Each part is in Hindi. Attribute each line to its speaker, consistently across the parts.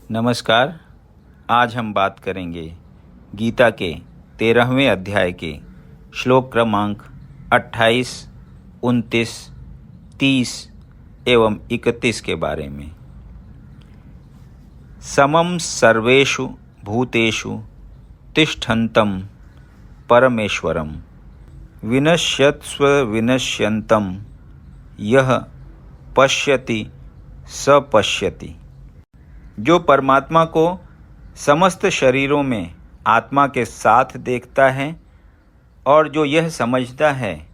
Speaker 1: नमस्कार। आज हम बात करेंगे गीता के 13वें अध्याय के श्लोक क्रमांक 28, 29, 30 एवं 31 के बारे में। समं सर्वेषु भूतेषु तिष्ठन्तं परमेश्वरं विनश्यत्स्व विनश्यन्तं यः पश्यति स पश्यति। जो परमात्मा को समस्त शरीरों में आत्मा के साथ देखता है और जो यह समझता है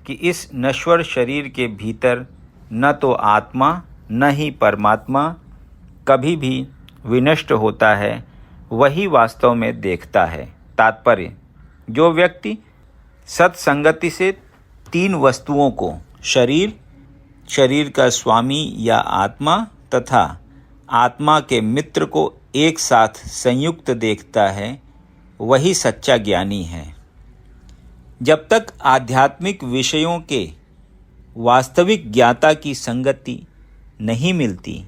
Speaker 1: कि इस नश्वर शरीर के भीतर न तो आत्मा न ही परमात्मा कभी भी विनष्ट होता है, वही वास्तव में देखता है। तात्पर्य: जो व्यक्ति सत्संगति से तीन वस्तुओं को शरीर, शरीर का स्वामी या आत्मा तथा आत्मा के मित्र को एक साथ संयुक्त देखता है, वही सच्चा ज्ञानी है। जब तक आध्यात्मिक विषयों के वास्तविक ज्ञाता की संगति नहीं मिलती,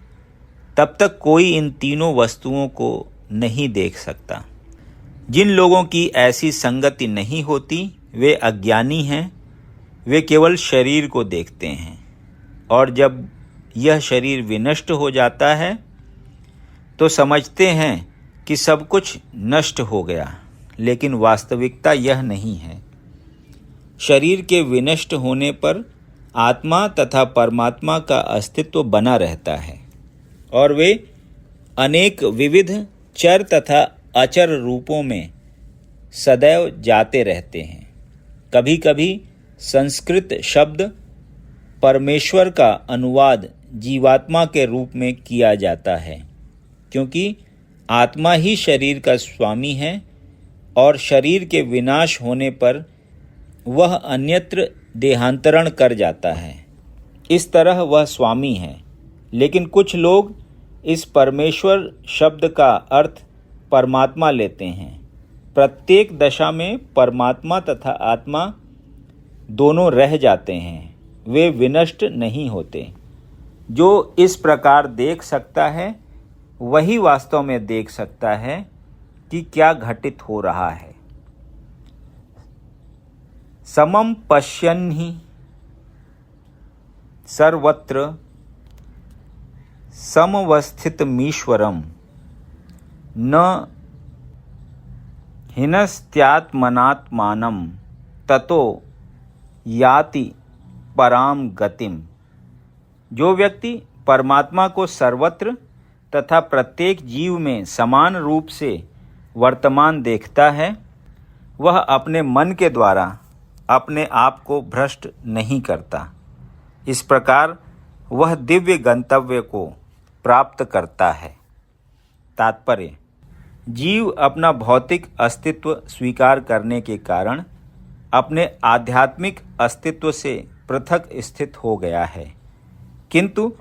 Speaker 1: तब तक कोई इन तीनों वस्तुओं को नहीं देख सकता। जिन लोगों की ऐसी संगति नहीं होती, वे अज्ञानी हैं। वे केवल शरीर को देखते हैं और जब यह शरीर विनष्ट हो जाता है तो समझते हैं कि सब कुछ नष्ट हो गया, लेकिन वास्तविकता यह नहीं है। शरीर के विनष्ट होने पर आत्मा तथा परमात्मा का अस्तित्व बना रहता है और वे अनेक विविध चर तथा अचर रूपों में सदैव जाते रहते हैं। कभी कभी संस्कृत शब्द परमेश्वर का अनुवाद जीवात्मा के रूप में किया जाता है, क्योंकि आत्मा ही शरीर का स्वामी है और शरीर के विनाश होने पर वह अन्यत्र देहांतरण कर जाता है। इस तरह वह स्वामी है। लेकिन कुछ लोग इस परमेश्वर शब्द का अर्थ परमात्मा लेते हैं। प्रत्येक दशा में परमात्मा तथा आत्मा दोनों रह जाते हैं, वे विनष्ट नहीं होते। जो इस प्रकार देख सकता है, वही वास्तव में देख सकता है कि क्या घटित हो रहा है। समं पश्यन्हि सर्वत्र समवस्थितमीश्वरं न हिनस्त्यात्मनात्मानं ततो याति पराम गतिम। जो व्यक्ति परमात्मा को सर्वत्र तथा प्रत्येक जीव में समान रूप से वर्तमान देखता है, वह अपने मन के द्वारा अपने आप को भ्रष्ट नहीं करता। इस प्रकार वह दिव्य गंतव्य को प्राप्त करता है। तात्पर्य: जीव अपना भौतिक अस्तित्व स्वीकार करने के कारण अपने आध्यात्मिक अस्तित्व से पृथक स्थित हो गया है, किंतु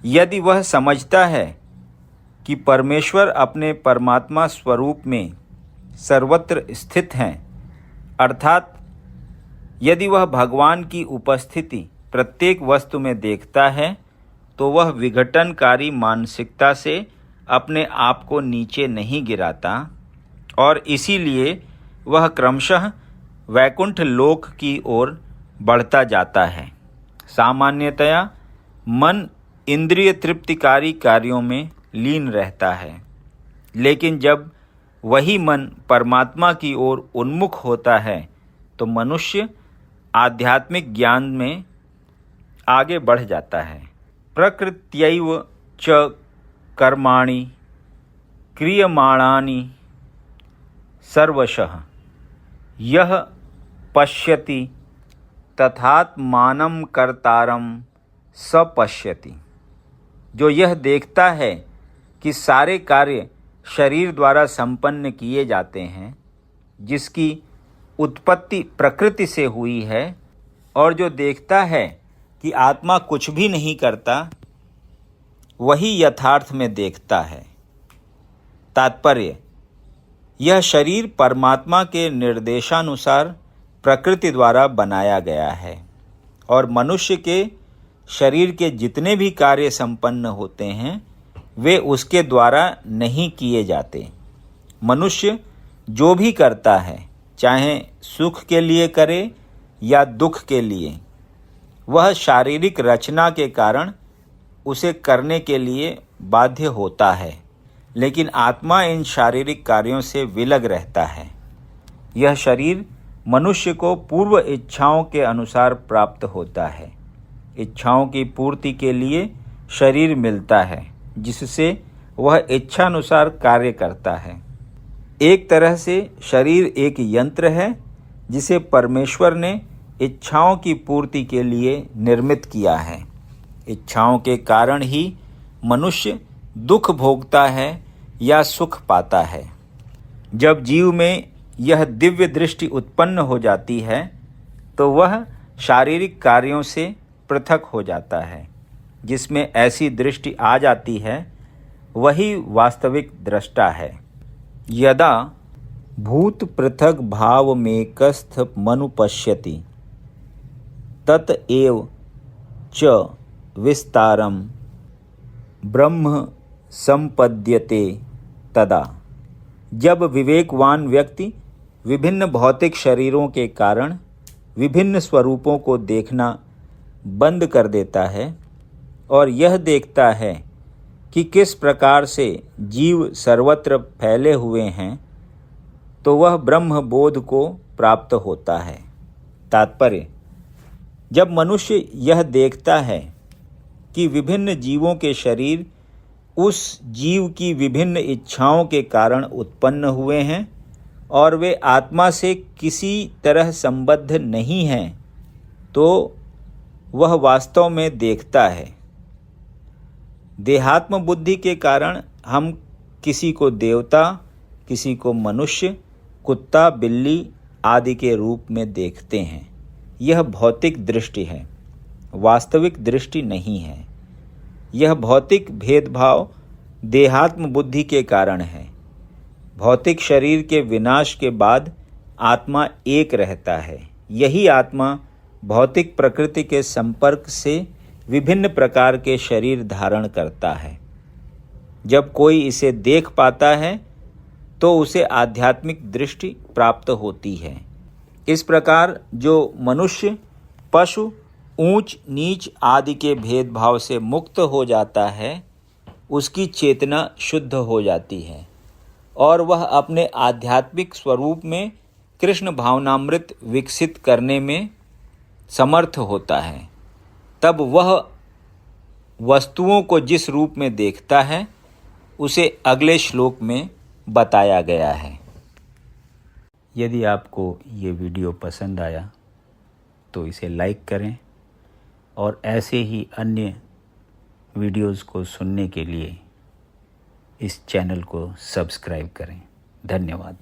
Speaker 1: यदि वह समझता है कि परमेश्वर अपने परमात्मा स्वरूप में सर्वत्र स्थित हैं, अर्थात यदि वह भगवान की उपस्थिति प्रत्येक वस्तु में देखता है, तो वह विघटनकारी मानसिकता से अपने आप को नीचे नहीं गिराता और इसीलिए वह क्रमशः वैकुंठ लोक की ओर बढ़ता जाता है। सामान्यतया मन इंद्रिय तृप्तिकारी कार्यों में लीन रहता है, लेकिन जब वही मन परमात्मा की ओर उन्मुख होता है तो मनुष्य आध्यात्मिक ज्ञान में आगे बढ़ जाता है। प्रकृत्यैव च कर्माणि क्रियमाणानि सर्वशः यः पश्यति तथात्मानं कर्तारं स पश्यति। जो यह देखता है कि सारे कार्य शरीर द्वारा संपन्न किए जाते हैं, जिसकी उत्पत्ति प्रकृति से हुई है, और जो देखता है कि आत्मा कुछ भी नहीं करता, वही यथार्थ में देखता है। तात्पर्य: यह शरीर परमात्मा के निर्देशानुसार प्रकृति द्वारा बनाया गया है और मनुष्य के शरीर के जितने भी कार्य संपन्न होते हैं वे उसके द्वारा नहीं किए जाते। मनुष्य जो भी करता है, चाहे सुख के लिए करे या दुख के लिए, वह शारीरिक रचना के कारण उसे करने के लिए बाध्य होता है, लेकिन आत्मा इन शारीरिक कार्यों से विलग रहता है। यह शरीर मनुष्य को पूर्व इच्छाओं के अनुसार प्राप्त होता है। इच्छाओं की पूर्ति के लिए शरीर मिलता है, जिससे वह इच्छानुसार कार्य करता है। एक तरह से शरीर एक यंत्र है जिसे परमेश्वर ने इच्छाओं की पूर्ति के लिए निर्मित किया है। इच्छाओं के कारण ही मनुष्य दुख भोगता है या सुख पाता है। जब जीव में यह दिव्य दृष्टि उत्पन्न हो जाती है तो वह शारीरिक कार्यों से पृथक हो जाता है। जिसमें ऐसी दृष्टि आ जाती है वही वास्तविक दृष्टा है। यदा भूत पृथक भावमेकस्थ मनु पश्यति तत एव च विस्तारम ब्रह्म संपद्यते तदा। जब विवेकवान व्यक्ति विभिन्न भौतिक शरीरों के कारण विभिन्न स्वरूपों को देखना बंद कर देता है और यह देखता है कि किस प्रकार से जीव सर्वत्र फैले हुए हैं, तो वह ब्रह्म बोध को प्राप्त होता है। तात्पर्य: जब मनुष्य यह देखता है कि विभिन्न जीवों के शरीर उस जीव की विभिन्न इच्छाओं के कारण उत्पन्न हुए हैं और वे आत्मा से किसी तरह संबद्ध नहीं हैं, तो वह वास्तव में देखता है। देहात्म बुद्धि के कारण हम किसी को देवता, किसी को मनुष्य, कुत्ता, बिल्ली आदि के रूप में देखते हैं। यह भौतिक दृष्टि है, वास्तविक दृष्टि नहीं है। यह भौतिक भेदभाव देहात्म बुद्धि के कारण है। भौतिक शरीर के विनाश के बाद आत्मा एक रहता है। यही आत्मा भौतिक प्रकृति के संपर्क से विभिन्न प्रकार के शरीर धारण करता है। जब कोई इसे देख पाता है तो उसे आध्यात्मिक दृष्टि प्राप्त होती है। इस प्रकार जो मनुष्य, पशु, ऊंच नीच आदि के भेदभाव से मुक्त हो जाता है, उसकी चेतना शुद्ध हो जाती है और वह अपने आध्यात्मिक स्वरूप में कृष्ण भावनामृत विकसित करने में समर्थ होता है। तब वह वस्तुओं को जिस रूप में देखता है उसे अगले श्लोक में बताया गया है। यदि आपको ये वीडियो पसंद आया तो इसे लाइक करें और ऐसे ही अन्य वीडियोज़ को सुनने के लिए इस चैनल को सब्सक्राइब करें। धन्यवाद।